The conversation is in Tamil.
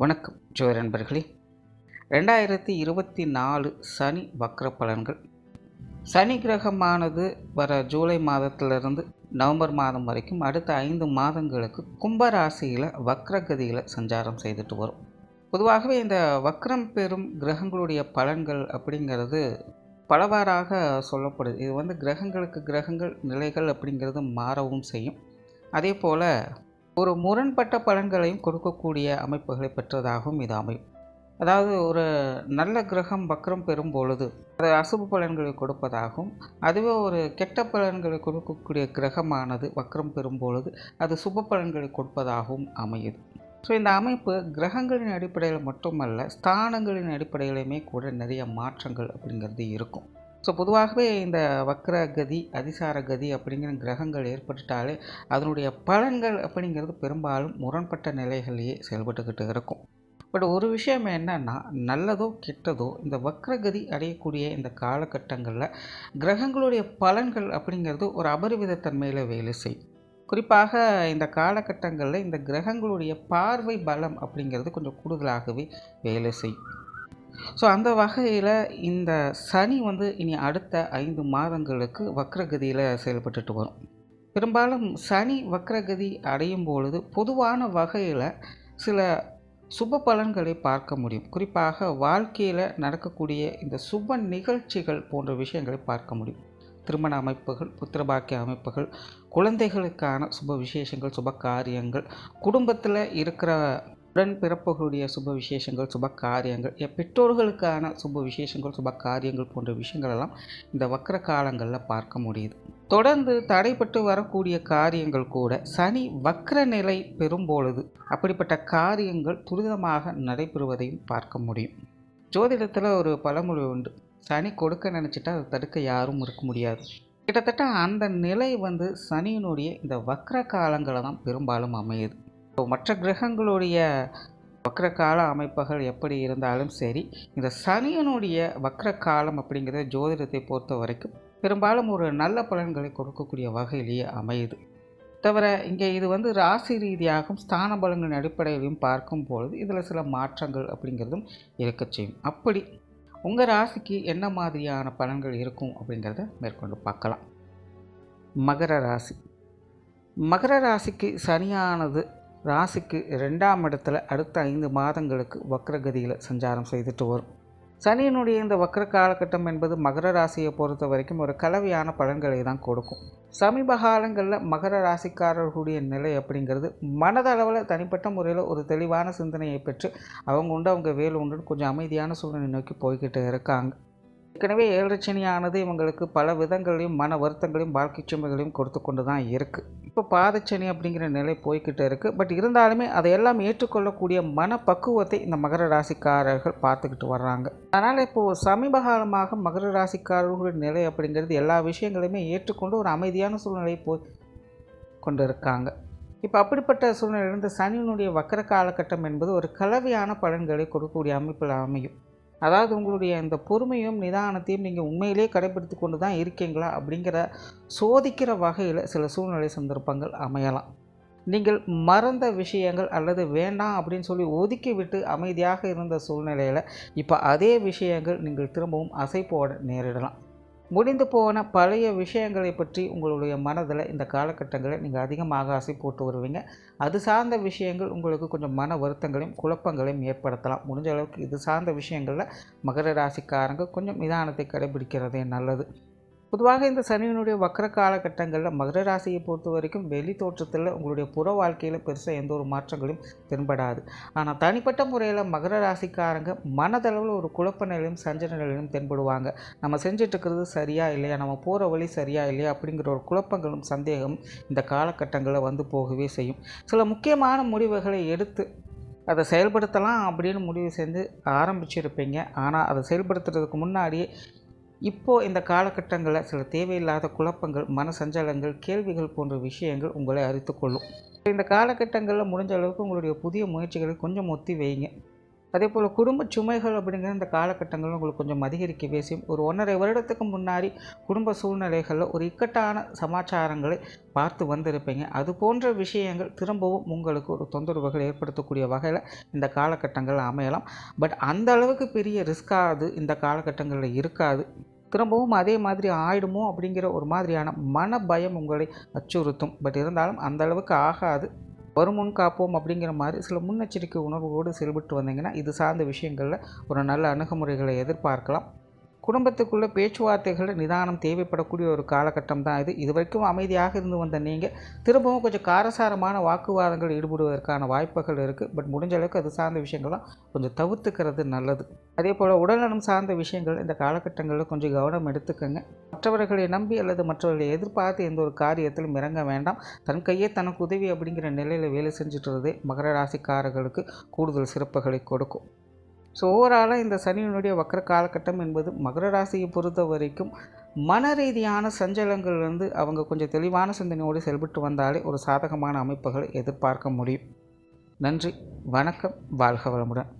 வணக்கம் ஜோதி நண்பர்களே. 2024 சனி வக்ர பலன்கள். சனி கிரகமானது வர ஜூலை மாதத்திலிருந்து நவம்பர் மாதம் வரைக்கும் அடுத்த 5 மாதங்களுக்கு கும்பராசியில் வக்ரகதியில் சஞ்சாரம் செய்துட்டு வரும். பொதுவாகவே இந்த வக்ரம் பெறும் கிரகங்களுடைய பலன்கள் அப்படிங்கிறது பலவாறாக சொல்லப்படுது. இது கிரகங்களுக்கு கிரகங்கள் நிலைகள் அப்படிங்கிறது மாறவும் செய்யும். அதே போல் ஒரு முரண்பட்ட பலன்களையும் கொடுக்கக்கூடிய அமைப்புகளை பெற்றதாகவும் இது அமையும். அதாவது ஒரு நல்ல கிரகம் வக்ரம் பெறும் பொழுது அது அசுப பலன்களை கொடுப்பதாகவும், அதுவே ஒரு கெட்ட பலன்களை கொடுக்கக்கூடிய கிரகமானது வக்ரம் பெறும் பொழுது அது சுப பலன்களை கொடுப்பதாகவும் அமையுது. ஸோ இந்த அமைப்பு கிரகங்களின் அடிப்படையில் மட்டுமல்ல, ஸ்தானங்களின் அடிப்படையிலுமே கூட நிறைய மாற்றங்கள் அப்படிங்கிறது இருக்கும். ஸோ பொதுவாகவே இந்த வக்ரகதி அதிசார கதி அப்படிங்கிற கிரகங்கள் ஏற்பட்டுட்டாலே அதனுடைய பலன்கள் அப்படிங்கிறது பெரும்பாலும் முரண்பட்ட நிலைகளிலேயே செயல்பட்டுக்கிட்டு இருக்கும். பட் ஒரு விஷயம் என்னன்னா, நல்லதோ கெட்டதோ இந்த வக்ரகதி அடையக்கூடிய இந்த காலகட்டங்களில் கிரகங்களுடைய பலன்கள் அப்படிங்கிறது ஒரு அபரிவித தன்மையில் வேலை செய்யும். குறிப்பாக இந்த காலகட்டங்களில் இந்த கிரகங்களுடைய பார்வை பலம் அப்படிங்கிறது கொஞ்சம் கூடுதலாகவே வேலை செய்யும். ஸோ அந்த வகையில் இந்த சனி இனி அடுத்த 5 மாதங்களுக்கு வக்ரகதியில் செயல்பட்டுட்டு வரும். பெரும்பாலும் சனி வக்ரகதி அடையும் பொழுது பொதுவான வகையில் சில சுப பலன்களை பார்க்க முடியும். குறிப்பாக வாழ்க்கையில் நடக்கக்கூடிய இந்த சுப நிகழ்ச்சிகள் போன்ற விஷயங்களை பார்க்க முடியும். திருமண அமைப்புகள், புத்திரபாக்கிய அமைப்புகள், குழந்தைகளுக்கான சுப விசேஷங்கள், சுப காரியங்கள், குடும்பத்தில் இருக்கிற உடன் பிறப்புகளுடைய சுப விசேஷங்கள், சுப காரியங்கள், பெற்றோர்களுக்கான சுப விசேஷங்கள், சுப காரியங்கள் போன்ற விஷயங்கள் எல்லாம் இந்த வக்ர காலங்களில் பார்க்க முடியுது. தொடர்ந்து தடைப்பட்டு வரக்கூடிய காரியங்கள் கூட சனி வக்ர நிலை பெறும் பொழுது அப்படிப்பட்ட காரியங்கள் துரிதமாக நடைபெறுவதையும் பார்க்க முடியும். ஜோதிடத்தில் ஒரு பழமொழி உண்டு, சனி கொடுக்க நினச்சிட்டா அதை தடுக்க யாரும் இருக்க முடியாது. கிட்டத்தட்ட அந்த நிலை சனியினுடைய இந்த வக்ர காலங்களை தான் பெரும்பாலும் அமையுது. மற்ற கிரகங்களுடைய வக்ர கால அமைப்புகள் எப்படி இருந்தாலும் சரி, இந்த சனியனுடைய வக்ர காலம் அப்படிங்கிறத ஜோதிடத்தை பொறுத்த வரைக்கும் பெரும்பாலும் ஒரு நல்ல பலன்களை கொடுக்கக்கூடிய வகையிலேயே அமையுது. தவிர இங்கே இது ராசி ரீதியாகவும் ஸ்தான பலன்களின் அடிப்படையிலையும் பார்க்கும் பொழுது இதில் சில மாற்றங்கள் அப்படிங்கிறதும் இருக்க செய்யும். அப்படி உங்கள் ராசிக்கு என்ன மாதிரியான பலன்கள் இருக்கும் அப்படிங்கிறத மேற்கொண்டு பார்க்கலாம். மகர ராசி. மகர ராசிக்கு சனியானது ராசிக்கு 2ஆம் இடத்துல அடுத்த 5 மாதங்களுக்கு வக்ரகதியில் சஞ்சாரம் செய்துட்டு வரும். சனியினுடைய இந்த வக்ர காலகட்டம் என்பது மகர ராசியை பொறுத்த வரைக்கும் ஒரு கலவையான பலன்களை தான் கொடுக்கும். சமீப காலங்களில் மகர ராசிக்காரர்களுடைய நிலை அப்படிங்கிறது மனதளவில் தனிப்பட்ட முறையில் ஒரு தெளிவான சிந்தனையை பெற்று அவங்க வேலை உண்டுன்னு கொஞ்சம் அமைதியான சூழ்நிலை நோக்கி போய்கிட்டு இருக்காங்க. ஏற்கனவே 7 சனியானது இவங்களுக்கு பல விதங்களையும் மன வருத்தங்களையும் வாழ்க்கை சுமைகளையும் கொடுத்து கொண்டு தான் இருக்குது. இப்போ பாதச்சனி அப்படிங்கிற நிலை போய்கிட்டு இருக்குது. பட் இருந்தாலுமே அதையெல்லாம் ஏற்றுக்கொள்ளக்கூடிய மனப்பக்குவத்தை இந்த மகர ராசிக்காரர்கள் பார்த்துக்கிட்டு வர்றாங்க. அதனால் இப்போது சமீப காலமாக மகர ராசிக்காரர்களுடைய நிலை அப்படிங்கிறது எல்லா விஷயங்களையுமே ஏற்றுக்கொண்டு ஒரு அமைதியான சூழ்நிலை போய் கொண்டு இருக்காங்க. இப்போ அப்படிப்பட்ட சூழ்நிலையிலிருந்து சனியினுடைய வக்கர காலகட்டம் என்பது ஒரு கலவையான பலன்களை கொடுக்கக்கூடிய அமைப்பில் அமையும். அதாவது உங்களுடைய இந்த பொறுமையும் நிதானத்தையும் நீங்கள் உண்மையிலே கடைபிடித்து கொண்டு தான் இருக்கீங்களா அப்படிங்கிற சோதிக்கிற வகையில் சில சூழ்நிலை சந்தர்ப்பங்கள் அமையலாம். நீங்கள் மறந்த விஷயங்கள் அல்லது வேண்டாம் அப்படின்னு சொல்லி ஒதுக்கி விட்டு அமைதியாக இருந்த சூழ்நிலையில் இப்போ அதே விஷயங்கள் நீங்கள் திரும்பவும் அசை போட நேரிடலாம். முடிந்து போன பழைய விஷயங்களை பற்றி உங்களுடைய மனதில் இந்த காலகட்டங்களில் நீங்கள் அதிகமாக ஆசை போட்டு வருவீங்க. அது சார்ந்த விஷயங்கள் உங்களுக்கு கொஞ்சம் மன வருத்தங்களையும் குழப்பங்களையும் ஏற்படுத்தலாம். முடிஞ்ச அளவுக்கு இது சார்ந்த விஷயங்களில் மகர ராசிக்காரங்க கொஞ்சம் நிதானத்தை கடைபிடிக்கிறதே நல்லது. பொதுவாக இந்த சனியினுடைய வக்ர காலகட்டங்களில் மகர ராசியை பொறுத்த வரைக்கும் வெளி தோற்றத்தில் உங்களுடைய புற வாழ்க்கையில் பெருசாக எந்த ஒரு மாற்றங்களையும் தென்படாது. ஆனால் தனிப்பட்ட முறையில் மகர ராசிக்காரங்க மனதளவில் ஒரு குழப்ப நிலையும் சஞ்சல நிலையும் தென்படுவாங்க. நம்ம செஞ்சிட்ருக்கிறது சரியா இல்லையா, நம்ம போகிற வழி சரியா இல்லையா அப்படிங்கிற ஒரு குழப்பங்களும் சந்தேகமும் இந்த காலகட்டங்களில் போகவே செய்யும். சில முக்கியமான முடிவுகளை எடுத்து அதை செயல்படுத்தலாம் அப்படின்னு முடிவு செஞ்சு ஆரம்பிச்சிருப்பீங்க. ஆனால் அதை செயல்படுத்துறதுக்கு முன்னாடியே இப்போது இந்த காலகட்டங்களில் சில தேவையில்லாத குழப்பங்கள், மன சஞ்சலங்கள், கேள்விகள் போன்ற விஷயங்கள் உங்களை அரித்து கொள்ளும். இந்த காலகட்டங்களில் முடிஞ்ச அளவுக்கு உங்களுடைய புதிய முயற்சிகளை கொஞ்சம் ஒத்தி வைங்க. அதேபோல் குடும்ப சுமைகள் அப்படிங்கிற இந்த காலகட்டங்கள் உங்களுக்கு கொஞ்சம் அதிகரிக்கவே செய்யும். ஒரு 1½ வருடத்துக்கு முன்னாடி குடும்ப சூழ்நிலைகளில் ஒரு இக்கட்டான சமாச்சாரங்களை பார்த்து வந்திருப்பீங்க. அது போன்ற விஷயங்கள் திரும்பவும் உங்களுக்கு ஒரு தொந்தரவுகள் ஏற்படுத்தக்கூடிய வகையில் இந்த காலகட்டங்கள் அமையலாம். பட் அந்த அளவுக்கு பெரிய ரிஸ்க்காக இந்த காலகட்டங்களில் இருக்காது. திரும்பவும் அதே மாதிரி ஆயிடுமோ அப்படிங்கிற ஒரு மாதிரியான மன பயம் உங்களை அச்சுறுத்தும். பட் இருந்தாலும் அந்த அளவுக்கு ஆகாது. வருமுன் காப்போம் அப்படிங்கிற மாதிரி சில முன்னெச்சரிக்கை உணர்வோடு செயல்பட்டு வந்தீங்கன்னா இது சார்ந்த விஷயங்களில் ஒரு நல்ல அணுகுமுறைகளை எதிர்பார்க்கலாம். குடும்பத்துக்குள்ளே பேச்சுவார்த்தைகள் நிதானம் தேவைப்படக்கூடிய ஒரு காலகட்டம் தான் இது. இதுவரைக்கும் அமைதியாக இருந்து வந்த நீங்கள் திரும்பவும் கொஞ்சம் காரசாரமான வாக்குவாதங்கள் ஈடுபடுவதற்கான வாய்ப்புகள் இருக்குது. பட் முடிஞ்ச அளவுக்கு அது சார்ந்த விஷயங்கள்லாம் கொஞ்சம் தவிர்த்துக்கிறது நல்லது. அதே போல் உடல்நலம் சார்ந்த விஷயங்கள் இந்த காலகட்டங்களில் கொஞ்சம் கவனம் எடுத்துக்கங்க. மற்றவர்களை நம்பி அல்லது மற்றவர்களை எதிர்பார்த்து எந்த ஒரு காரியத்திலும் இறங்க வேண்டாம். தன் கையே தனக்கு உதவி அப்படிங்கிற நிலையில் வேலை செஞ்சுட்டுறதே மகர ராசிக்காரர்களுக்கு கூடுதல் சிறப்புகளை கொடுக்கும். ஸோ ஓவராலாக இந்த சனியினுடைய வக்ர காலகட்டம் என்பது மகர ராசியை பொறுத்த வரைக்கும் மன ரீதியான சஞ்சலங்கள் அவங்க கொஞ்சம் தெளிவான சிந்தனையோடு செயல்பட்டு வந்தாலே ஒரு சாதகமான அமைப்புகளை எதிர்பார்க்க முடியும். நன்றி, வணக்கம், வாழ்க வளமுடன்.